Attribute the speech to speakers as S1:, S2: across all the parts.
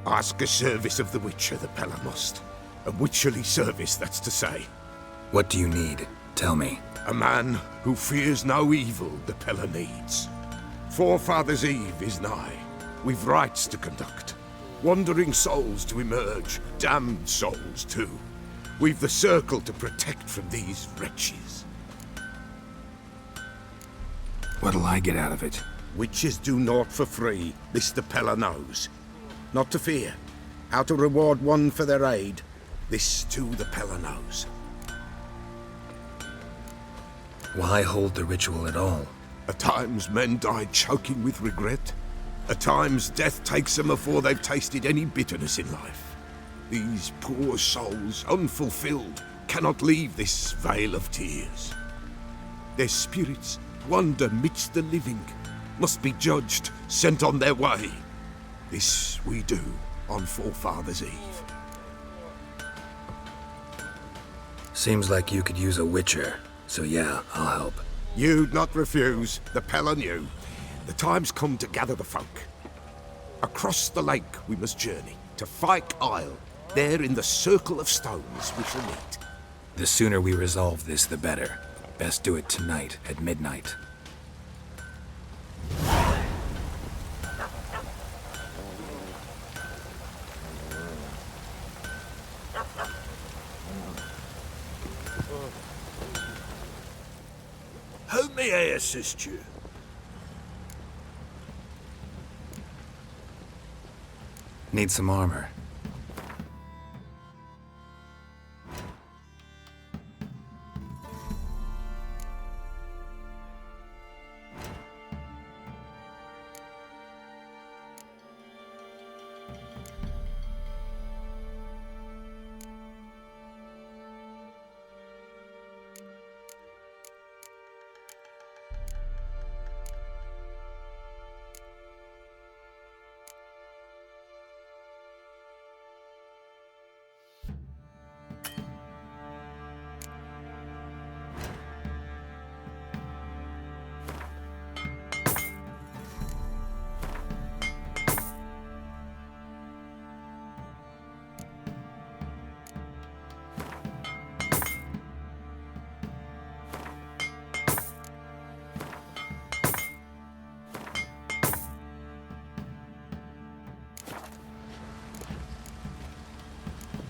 S1: Ask a service of the Witcher, the Pella must. A witcherly service, that's to say.
S2: What do you need? Tell me.
S1: A man who fears no evil the Pella needs. Forefathers' Eve is nigh. We've rites to conduct. Wandering souls to emerge, damned souls too. We've the circle to protect from these wretches.
S2: What'll I get out of it?
S1: Witches do naught for free, this the Pella knows. Not to fear. How to reward one for their aid, this too the Pella knows.
S2: Why hold the ritual at all?
S1: At times men die choking with regret. At times death takes them before they've tasted any bitterness in life. These poor souls, unfulfilled, cannot leave this vale of tears. Their spirits wander midst the living, must be judged, sent on their way. This we do on Forefathers' Eve.
S2: Seems like you could use a witcher, so yeah, I'll help.
S1: You'd not refuse, the Pella knew. The time's come to gather the folk. Across the lake we must journey, to Fyke Isle. There in the circle of stones we shall meet.
S2: The sooner we resolve this, the better. Best do it tonight, at midnight.
S3: How may I assist you?
S2: Need some armor.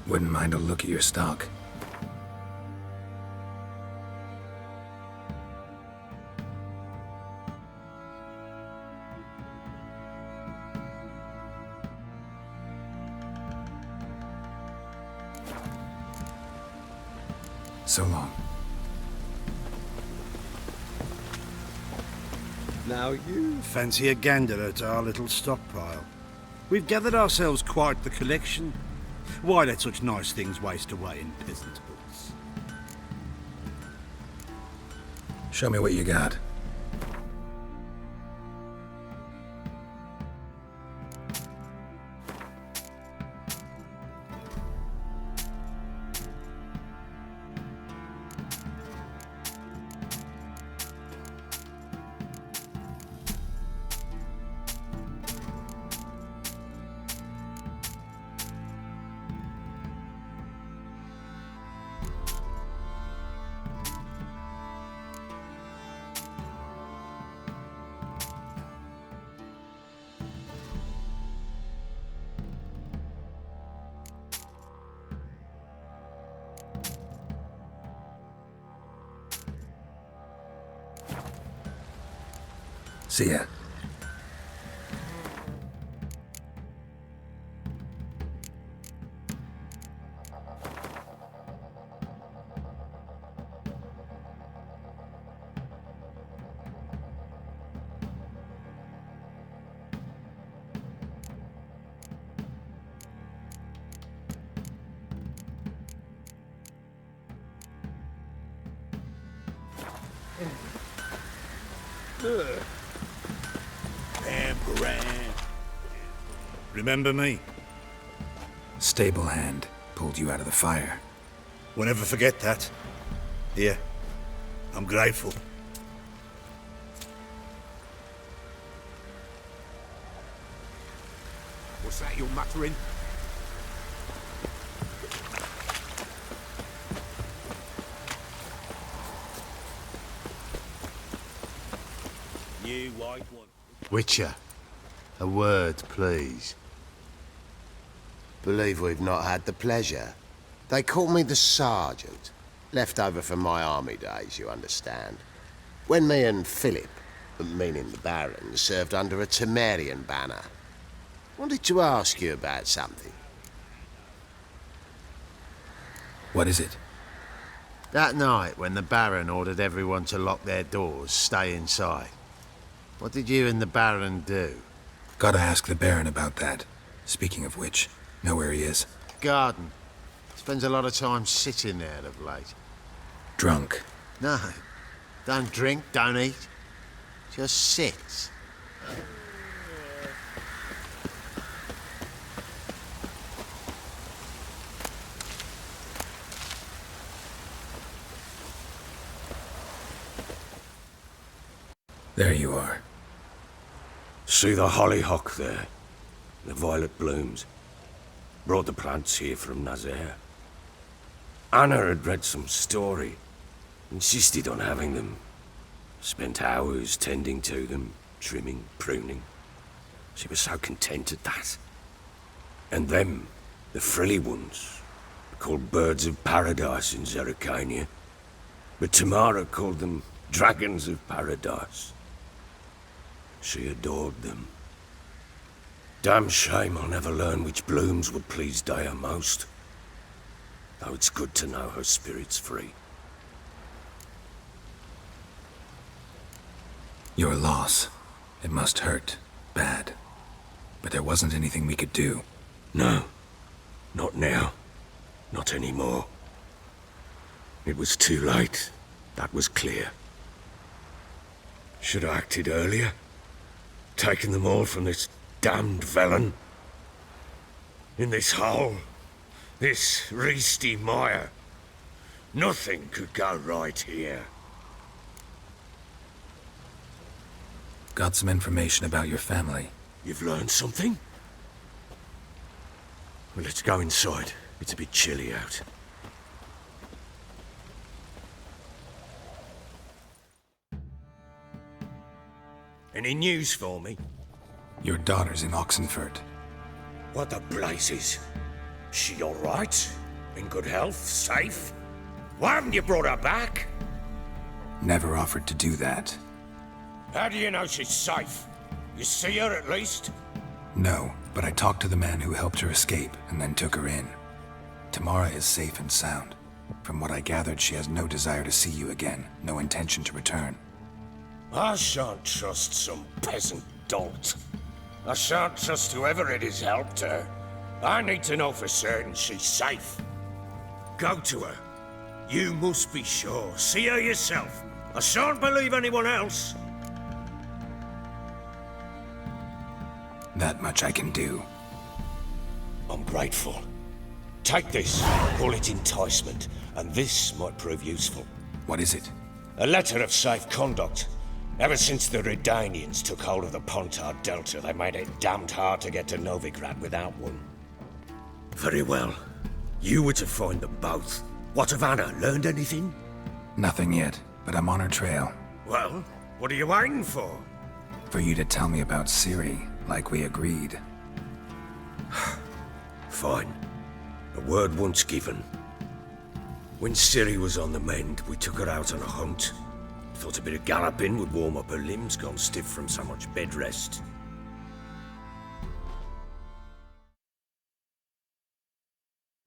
S2: Wouldn't mind a look at your stock. So long.
S4: Now you fancy a gander at our little stockpile. We've gathered ourselves quite the collection. Why let such nice things waste away in peasant boots?
S2: Show me what you got. See ya.
S4: Remember me?
S2: Stable hand pulled you out of the fire.
S4: Won't ever forget that. Here, I'm grateful.
S1: For What's that you're muttering?
S3: New white one.
S5: Witcher, a word, please. Believe we've not had the pleasure. They call me the Sergeant. Left over from my army days, you understand. When me and Philip, meaning the Baron, served under a Temerian banner. Wanted to ask you about something.
S2: What is it?
S5: That night when the Baron ordered everyone to lock their doors, stay inside. What did you and the Baron do?
S2: Gotta ask the Baron about that. Speaking of which, know where he is?
S5: Garden. Spends a lot of time sitting there of late.
S2: Drunk.
S5: No. Don't drink, don't eat. Just sits.
S2: There you are.
S3: See the hollyhock there? The violet blooms. Brought the plants here from Nazaire. Anna had read some story. Insisted on having them. Spent hours tending to them, trimming, pruning. She was so content at that. And them, the frilly ones, called birds of paradise in Zerrikania. But Tamara called them dragons of paradise. She adored them. Damn shame I'll never learn which blooms would please Dea most. Though it's good to know her spirit's free.
S2: Your loss. It must hurt. Bad. But there wasn't anything we could do.
S3: No. Not now. Not anymore. It was too late. That was clear. Should have acted earlier. Taken them all from this damned Velen. In this hole. This reesty mire. Nothing could go right here.
S2: Got some information about your family.
S3: You've learned something? Well, let's go inside. It's a bit chilly out. Any news for me?
S2: Your daughter's in Oxenfurt.
S3: What the blazes? She all right? In good health? Safe? Why haven't you brought her back?
S2: Never offered to do that.
S3: How do you know she's safe? You see her at least?
S2: No, but I talked to the man who helped her escape and then took her in. Tamara is safe and sound. From what I gathered, she has no desire to see you again, no intention to return.
S3: I shan't trust some peasant dolt. I shan't trust whoever it is helped her. I need to know for certain she's safe. Go to her. You must be sure. See her yourself. I shan't believe anyone else.
S2: That much I can do.
S3: I'm grateful. Take this. Call it enticement. And this might prove useful.
S2: What is it?
S3: A letter of safe conduct. Ever since the Redanians took hold of the Pontard Delta, they made it damned hard to get to Novigrad without one. Very well. You were to find them both. What of Anna? Learned anything?
S2: Nothing yet, but I'm on her trail.
S3: Well, what are you waiting for?
S2: For you to tell me about Ciri, like we agreed.
S3: Fine. A word once given. When Ciri was on the mend, we took her out on a hunt. Thought a bit of galloping would warm up her limbs, gone stiff from so much bed rest.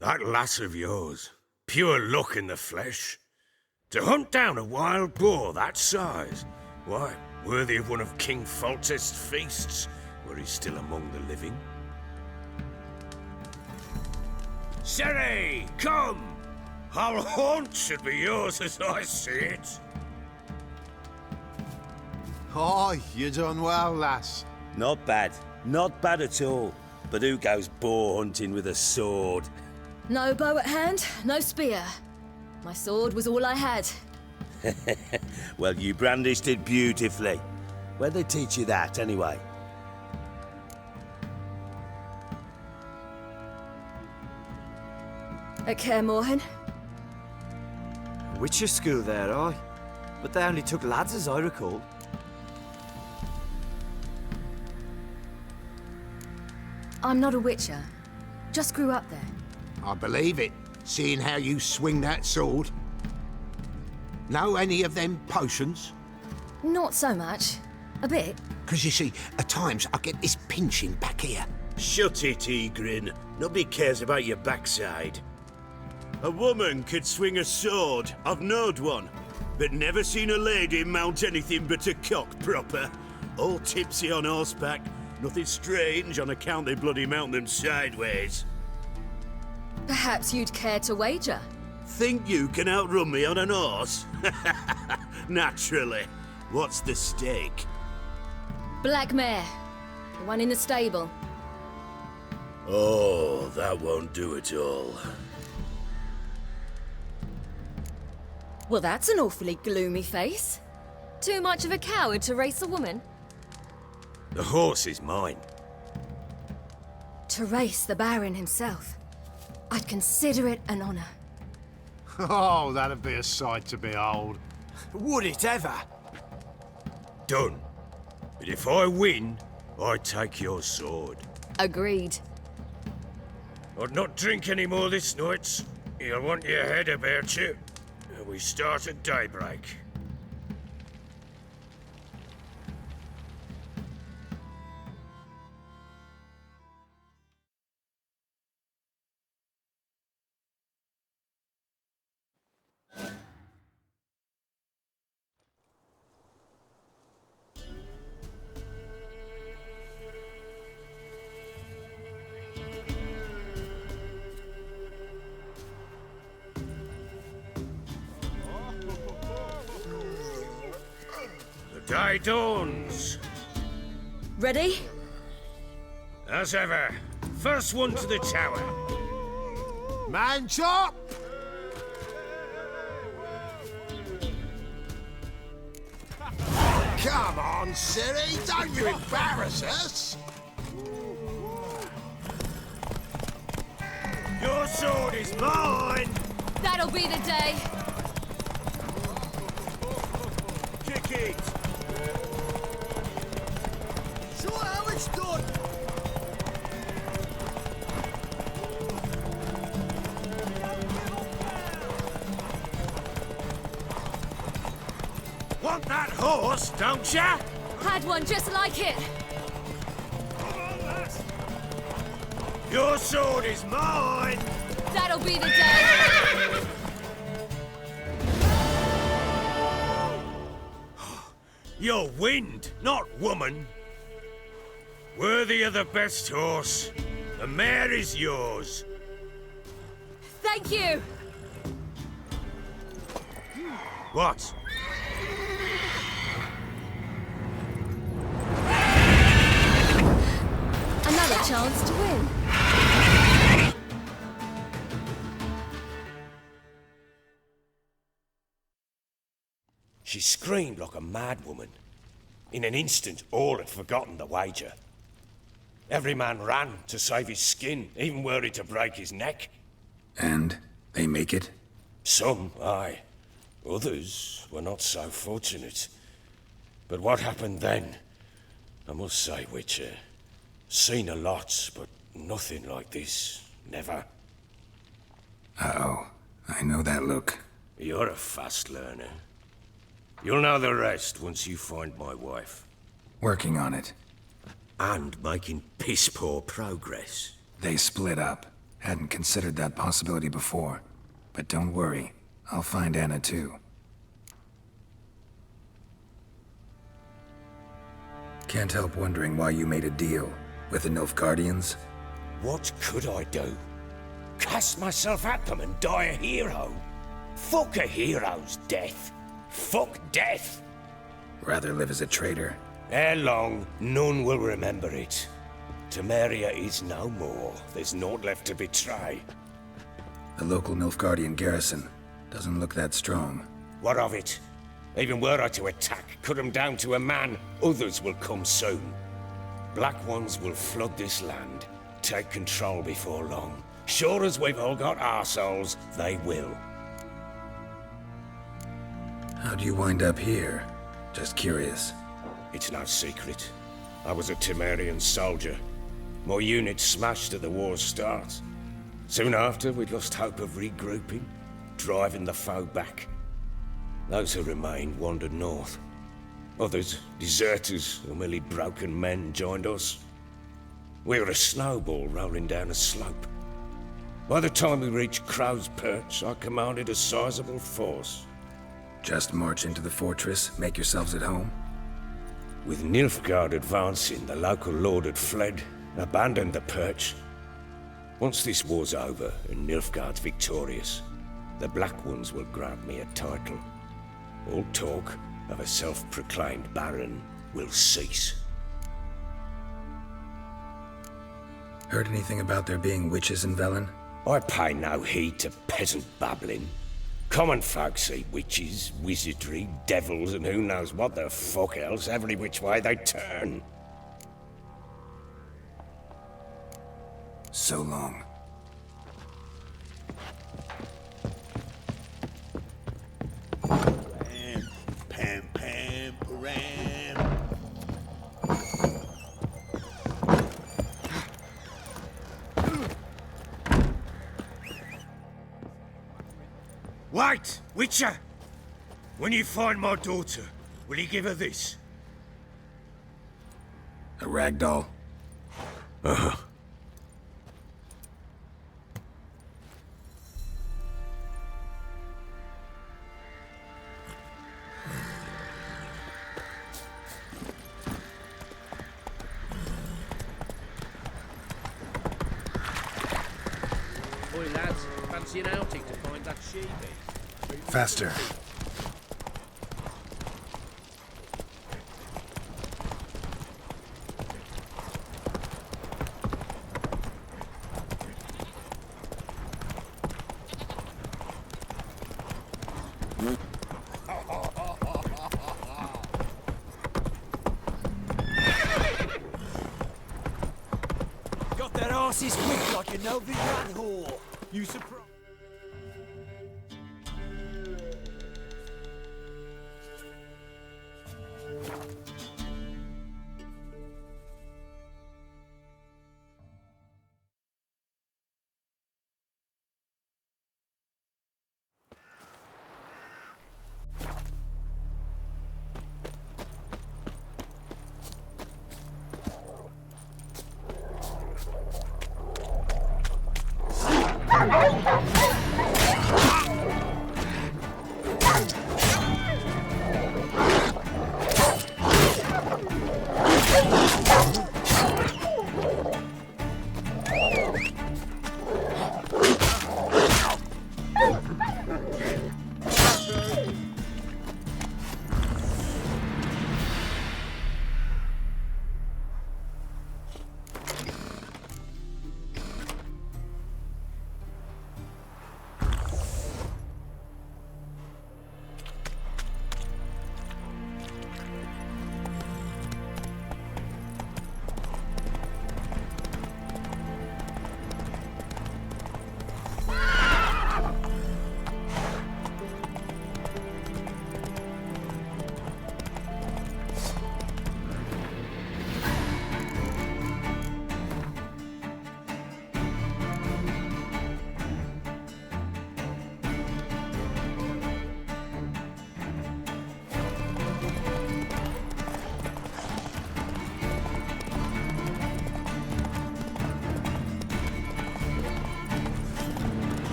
S3: That lass of yours, pure luck in the flesh. To hunt down a wild boar that size, why, worthy of one of King Foltest's feasts, where he's still among the living. Ciri, come! Whole haunt should be yours as I see it.
S5: Aye, you done well, lass.
S6: Not bad. Not bad at all. But who goes boar hunting with a sword?
S7: No bow at hand, no spear. My sword was all I had.
S6: Well, you brandished it beautifully. Where'd they teach you that, anyway?
S7: At Kaer Morhen?
S8: Witcher school there, aye. But they only took lads as I recall.
S7: I'm not a Witcher. Just grew up there.
S1: I believe it, seeing how you swing that sword. Know any of them potions?
S7: Not so much. A bit.
S1: Because you see, at times I get this pinching back here.
S6: Shut it, Egrin. Nobody cares about your backside. A woman could swing a sword. I've knowed one. But never seen a lady mount anything but a cock proper. All tipsy on horseback. Nothing strange on account they bloody mount them sideways.
S7: Perhaps you'd care to wager?
S6: Think you can outrun me on an horse? Naturally. What's the stake?
S7: Black mare. The one in the stable.
S6: Oh, that won't do it all.
S7: Well, that's an awfully gloomy face. Too much of a coward to race a woman?
S6: The horse is mine.
S7: To race the Baron himself. I'd consider it an honor.
S4: Oh, that'd be a sight to behold.
S8: Would it ever?
S6: Done. But if I win, I take your sword.
S7: Agreed.
S6: I'd not drink any more this night. You'll want your head about you. We start at daybreak. Day dawns.
S7: Ready?
S6: As ever, first one to the tower.
S1: Man chop! Come on, Siri, don't you embarrass us!
S6: Your sword is mine!
S7: That'll be the day.
S6: Kick it!
S8: Show how it's done!
S6: Want that horse, don't ya?
S7: Had one just like it.
S6: Your sword is mine!
S7: That'll be the day.
S6: You're wind, not woman. Worthy of the best horse. The mare is yours.
S7: Thank you.
S6: What?
S7: Another chance to win.
S6: She screamed like a mad woman. In an instant, all had forgotten the wager. Every man ran to save his skin, even were it to break his neck.
S2: And they make it?
S6: Some, aye. Others were not so fortunate. But what happened then? I must say, Witcher, seen a lot, but nothing like this. Never.
S2: Uh-oh. I know that look.
S6: You're a fast learner. You'll know the rest once you find my wife.
S2: Working on it.
S6: And making piss-poor progress.
S2: They split up. Hadn't considered that possibility before. But don't worry. I'll find Anna too. Can't help wondering why you made a deal with the Nilfgaardians.
S6: What could I do? Cast myself at them and die a hero? Fuck a hero's death. Fuck death.
S2: Rather live as a traitor.
S6: Ere long, none will remember it. Temeria is no more. There's naught left to betray.
S2: The local Nilfgaardian garrison doesn't look that strong.
S6: What of it? Even were I to attack, cut them down to a man, others will come soon. Black ones will flood this land, take control before long.
S3: Sure as we've all got arseholes, they will.
S2: How'd you wind up here? Just curious.
S3: It's no secret. I was a Temerian soldier. My unit smashed at the war's start. Soon after, we'd lost hope of regrouping, driving the foe back. Those who remained wandered north. Others, deserters or merely broken men, joined us. We were a snowball rolling down a slope. By the time we reached Crow's Perch, I commanded a sizable force.
S2: Just march into the fortress, make yourselves at home?
S3: With Nilfgaard advancing, the local lord had fled, abandoned the Perch. Once this war's over and Nilfgaard's victorious, the Black Ones will grant me a title. All talk of a self-proclaimed baron will cease.
S2: Heard anything about there being witches in Velen?
S3: I pay no heed to peasant babbling. Common folk see witches, wizardry, devils, and who knows what the fuck else every which way they turn.
S2: So long.
S6: Pam, pam, pam, param. Wait, Witcher! When you find my daughter, will you give her this?
S2: A rag doll?
S3: Uh-huh.
S9: Boy, lads, fancy an outing to find that sheep?
S2: Faster.
S8: Got their asses quick like a no rat whore. You surprised?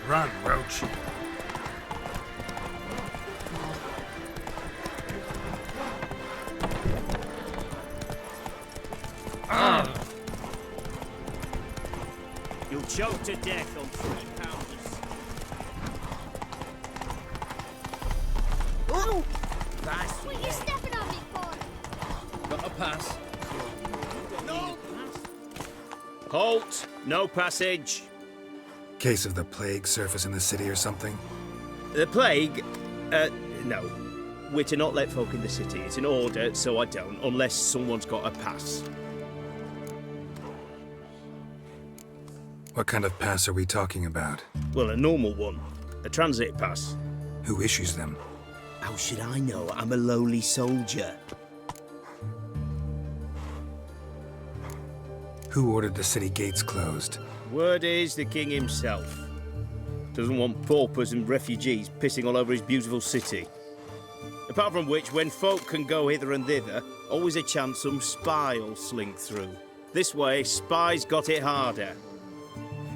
S1: Run, Roach.
S6: You'll choke to death on 3 pounds.
S8: Oh!
S9: Pass.
S10: What are you stepping on me for?
S9: Got a pass.
S6: No! Halt! No passage.
S2: Case of the plague surface in the city or something?
S6: The plague? No. We're to not let folk in the city. It's an order, so I don't, unless someone's got a pass.
S2: What kind of pass are we talking about?
S6: Well, a normal one. A transit pass.
S2: Who issues them?
S6: How should I know? I'm a lowly soldier.
S2: Who ordered the city gates closed?
S6: Word is the king himself. Doesn't want paupers and refugees pissing all over his beautiful city. Apart from which, when folk can go hither and thither, always a chance some spy will slink through. This way, spies got it harder.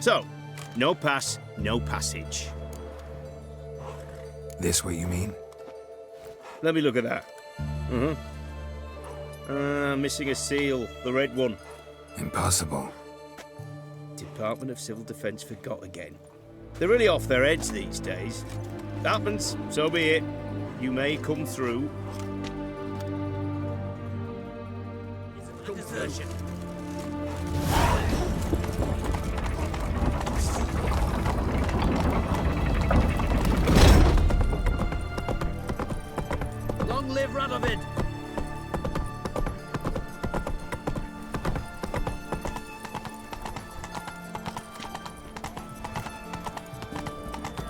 S6: So, no pass, no passage.
S2: This what you mean?
S6: Let me look at that. Missing a seal, the red one.
S2: Impossible.
S6: Department of Civil Defence forgot again. They're really off their heads these days. Happens, so be it. You may come through.
S8: Desertion. Long live Radovid!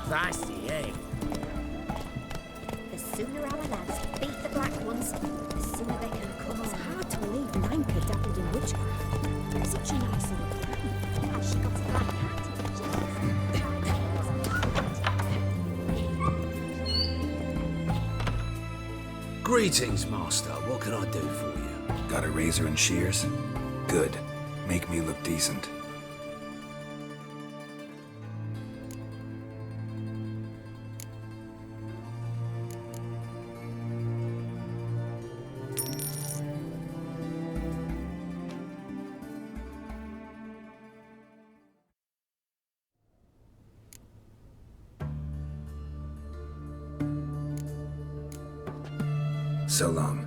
S8: Feisty, eh?
S10: The sooner our lads beat the black ones, the sooner they can come. It's hard to believe Nanka dabbled in witchcraft. Such a nice little thing. Has she got a black hat?
S8: Greetings, Master. What can I do for you?
S2: Got a razor and shears? Good. Make me look decent. So long.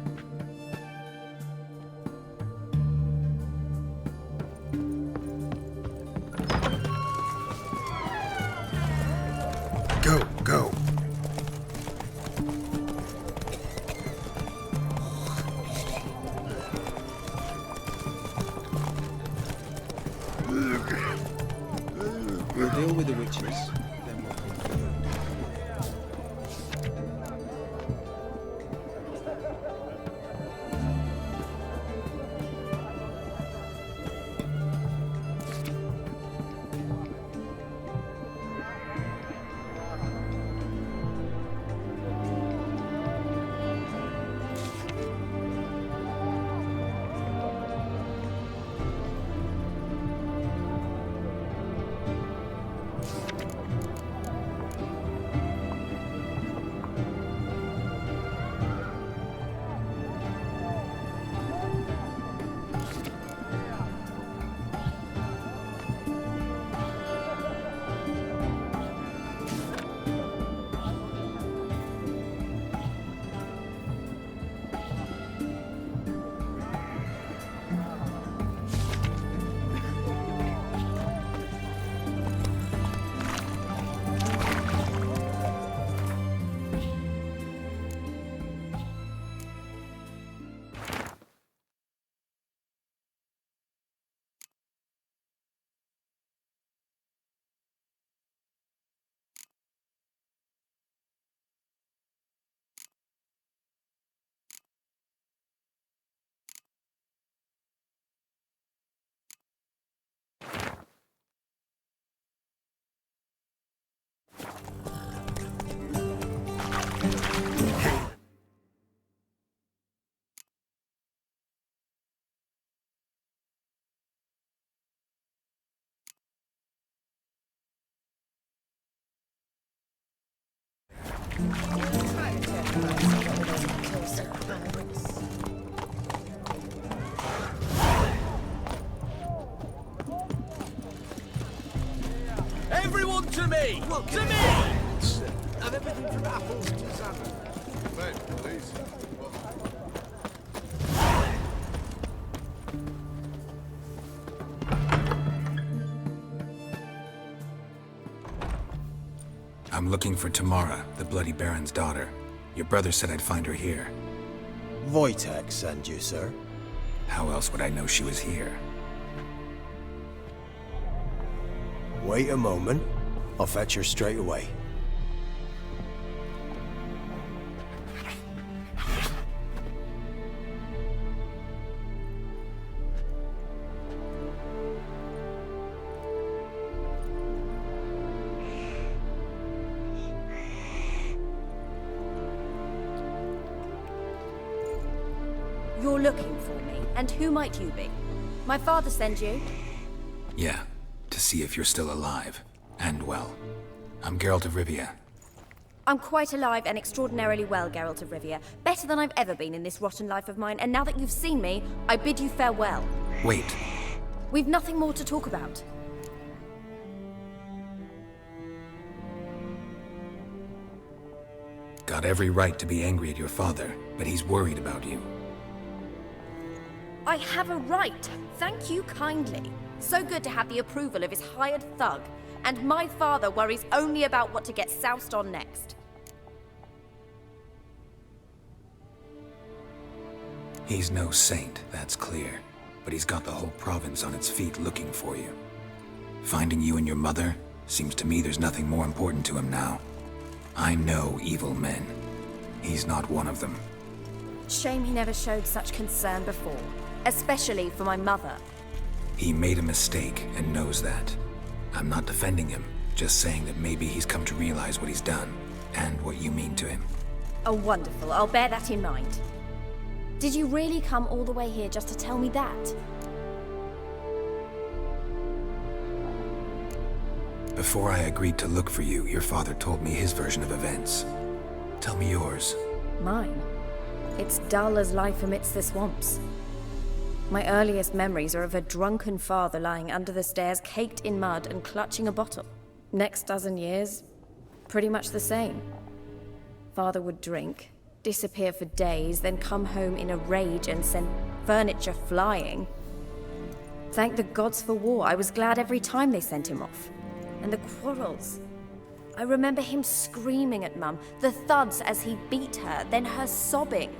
S2: Go, go.
S11: We'll deal with the witches, then we'll conclude.
S8: Everyone to me! To me!
S6: And everything from apples to salmon.
S1: Men, please.
S2: I'm looking for Tamara, the Bloody Baron's daughter. Your brother said I'd find her here.
S11: Wojtek sent you, sir.
S2: How else would I know she was here?
S11: Wait a moment. I'll fetch her straight away.
S10: You're looking for me, and who might you be? My father sent you?
S2: Yeah, to see if you're still alive. And well. I'm Geralt of Rivia.
S10: I'm quite alive and extraordinarily well, Geralt of Rivia. Better than I've ever been in this rotten life of mine, and now that you've seen me, I bid you farewell.
S2: Wait.
S10: We've nothing more to talk about.
S2: Got every right to be angry at your father, but he's worried about you.
S10: I have a right. Thank you kindly. So good to have the approval of his hired thug. And my father worries only about what to get soused on next.
S2: He's no saint, that's clear. But he's got the whole province on its feet looking for you. Finding you and your mother, seems to me there's nothing more important to him now. I know evil men. He's not one of them.
S10: Shame he never showed such concern before. Especially for my mother.
S2: He made a mistake and knows that. I'm not defending him, just saying that maybe he's come to realize what he's done, and what you mean to him.
S10: Oh, wonderful. I'll bear that in mind. Did you really come all the way here just to tell me that?
S2: Before I agreed to look for you, your father told me his version of events. Tell me yours.
S10: Mine? It's dull as life amidst the swamps. My earliest memories are of a drunken father lying under the stairs, caked in mud and clutching a bottle. Next dozen years, pretty much the same. Father would drink, disappear for days, then come home in a rage and send furniture flying. Thank the gods for war. I was glad every time they sent him off. And the quarrels. I remember him screaming at Mum, the thuds as he beat her, then her sobbing.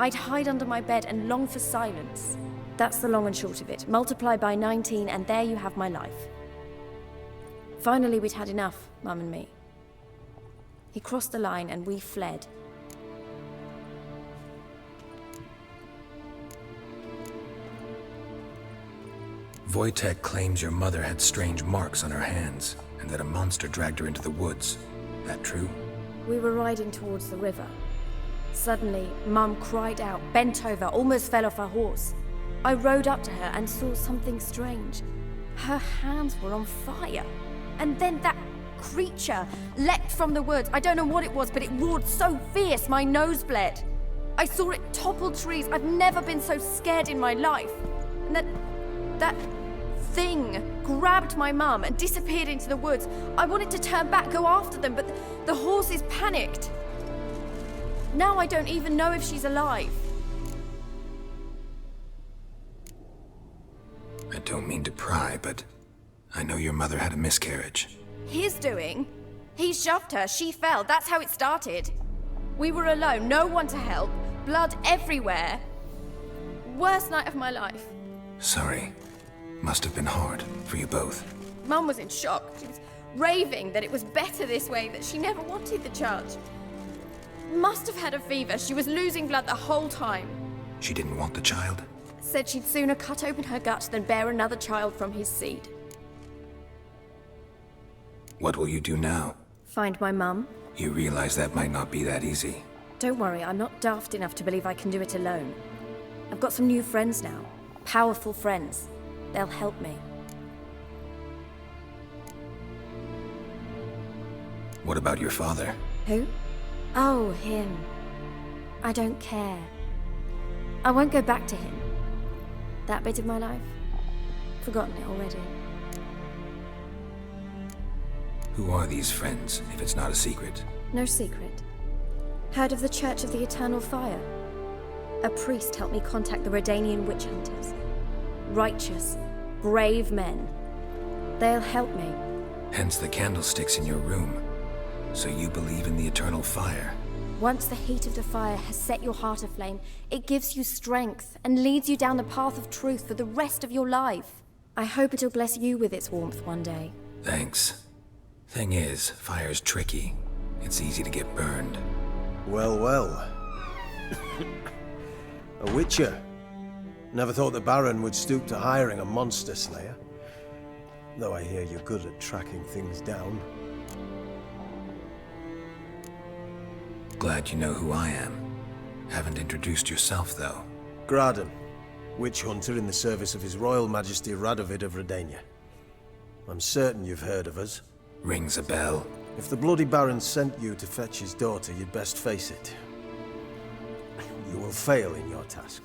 S10: I'd hide under my bed and long for silence. That's the long and short of it. Multiply by 19 and there you have my life. Finally, we'd had enough, Mum and me. He crossed the line and we fled.
S2: Wojtek claims your mother had strange marks on her hands, and that a monster dragged her into the woods. That true?
S10: We were riding towards the river. Suddenly, Mum cried out, bent over, almost fell off her horse. I rode up to her and saw something strange. Her hands were on fire. And then that creature leapt from the woods. I don't know what it was, but it roared so fierce my nose bled. I saw it topple trees. I've never been so scared in my life. And that thing grabbed my mum and disappeared into the woods. I wanted to turn back, go after them, but the horses panicked. Now I don't even know if she's alive.
S2: I don't mean to pry, but I know your mother had a miscarriage.
S10: His doing? He shoved her, she fell, that's how it started. We were alone, no one to help, blood everywhere. Worst night of my life.
S2: Sorry. Must have been hard for you both.
S10: Mum was in shock. She was raving that it was better this way, that she never wanted the charge. Must have had a fever. She was losing blood the whole time.
S2: She didn't want the child?
S10: Said she'd sooner cut open her gut than bear another child from his seed.
S2: What will you do now?
S10: Find my mum.
S2: You realize that might not be that easy.
S10: Don't worry, I'm not daft enough to believe I can do it alone. I've got some new friends now. Powerful friends. They'll help me.
S2: What about your father?
S10: Who? Oh, him. I don't care. I won't go back to him. That bit of my life? Forgotten it already.
S2: Who are these friends, if it's not a secret?
S12: No secret. Heard of the Church of the Eternal Fire? A priest helped me contact the Redanian witch hunters. Righteous, brave men. They'll help me.
S2: Hence the candlesticks in your room. So you believe in the eternal fire?
S12: Once the heat of the fire has set your heart aflame, it gives you strength and leads you down the path of truth for the rest of your life. I hope it'll bless you with its warmth one day.
S2: Thanks. Thing is, fire's tricky. It's easy to get burned.
S13: Well, well. A witcher. Never thought the Baron would stoop to hiring a monster slayer. Though I hear you're good at tracking things down.
S2: Glad you know who I am. Haven't introduced yourself, though.
S13: Graden, witch hunter in the service of His Royal Majesty Radovid of Redania. I'm certain you've heard of us.
S2: Rings a bell.
S13: If the Bloody Baron sent you to fetch his daughter, you'd best face it. You will fail in your task.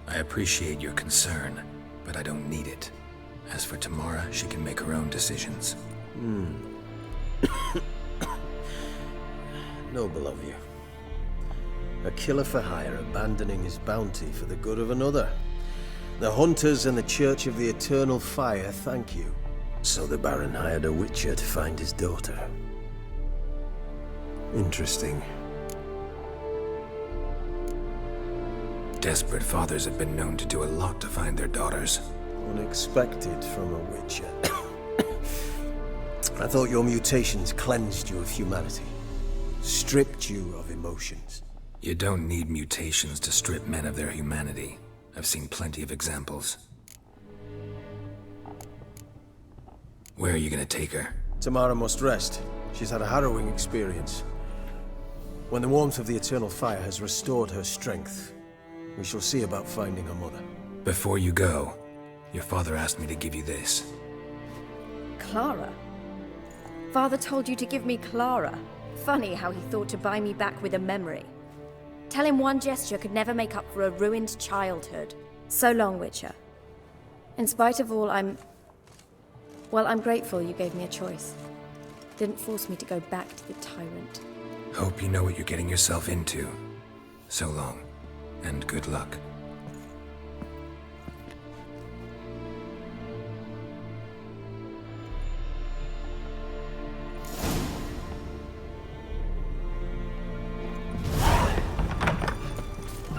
S2: I appreciate your concern, but I don't need it. As for Tamara, she can make her own decisions.
S13: Noble of you. A killer for hire abandoning his bounty for the good of another. The hunters and the Church of the Eternal Fire thank you. So the Baron hired a witcher to find his daughter. Interesting.
S2: Desperate fathers have been known to do a lot to find their daughters.
S13: Unexpected from a witcher. I thought your mutations cleansed you of humanity. Stripped you of emotions.
S2: You don't need mutations to strip men of their humanity. I've seen plenty of examples. Where are you gonna take her?
S13: Tamara must rest. She's had a harrowing experience. When the warmth of the Eternal Fire has restored her strength, we shall see about finding her mother.
S2: Before you go, your father asked me to give you this.
S12: Clara? Father told you to give me Clara. Funny how he thought to buy me back with a memory. Tell him one gesture could never make up for a ruined childhood. So long, Witcher. In spite of all, I'm grateful you gave me a choice. Didn't force me to go back to the tyrant.
S2: Hope you know what you're getting yourself into. So long, and good luck.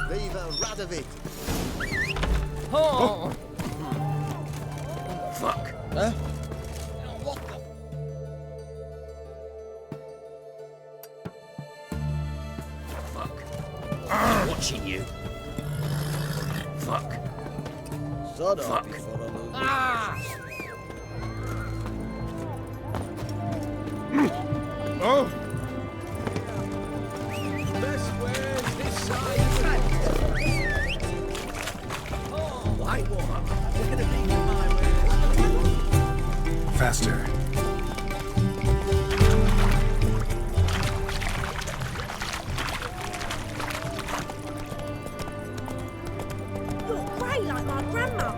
S5: Viva Radovid!
S8: Oh!
S6: Fuck.
S8: Huh?
S6: Fuck. Watching you. Fuck.
S13: Sod off
S6: Fuck.
S13: before I lose
S6: Oh!
S8: Best way this side. Oh, white water. We're gonna be my way.
S2: Faster.
S10: You're grey like my grandma.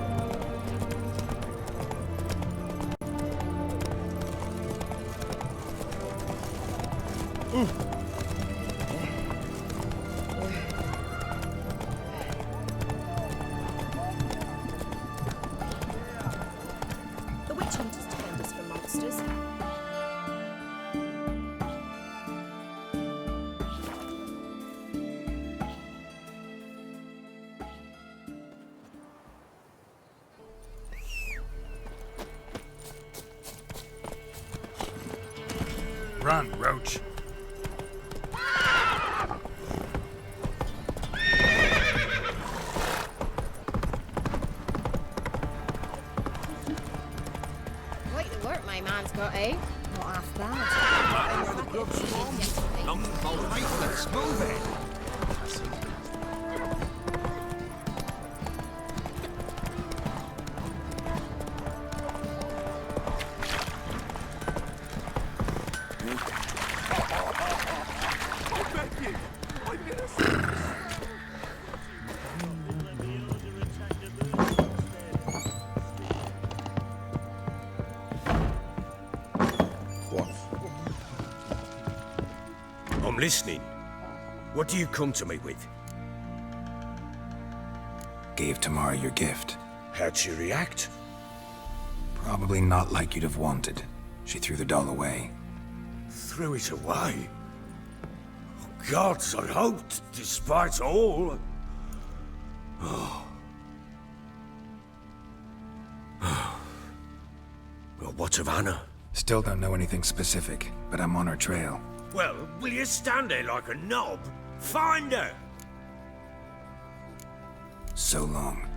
S12: The witch hunters turned us for monsters.
S2: Run, Roach.
S10: Quite the work my man's got, eh? Not half bad.
S8: Long pole faithless. Move it.
S3: What I'm listening. What do you come to me with?
S2: Gave Tamara your gift.
S3: How'd she react?
S2: Probably not like you'd have wanted. She threw the doll away.
S3: Threw it away? Oh, gods, I hoped, despite all. Oh. Well, what of Anna?
S2: Still don't know anything specific, but I'm on her trail.
S6: Well, will you stand there like a knob? Find her!
S2: So long.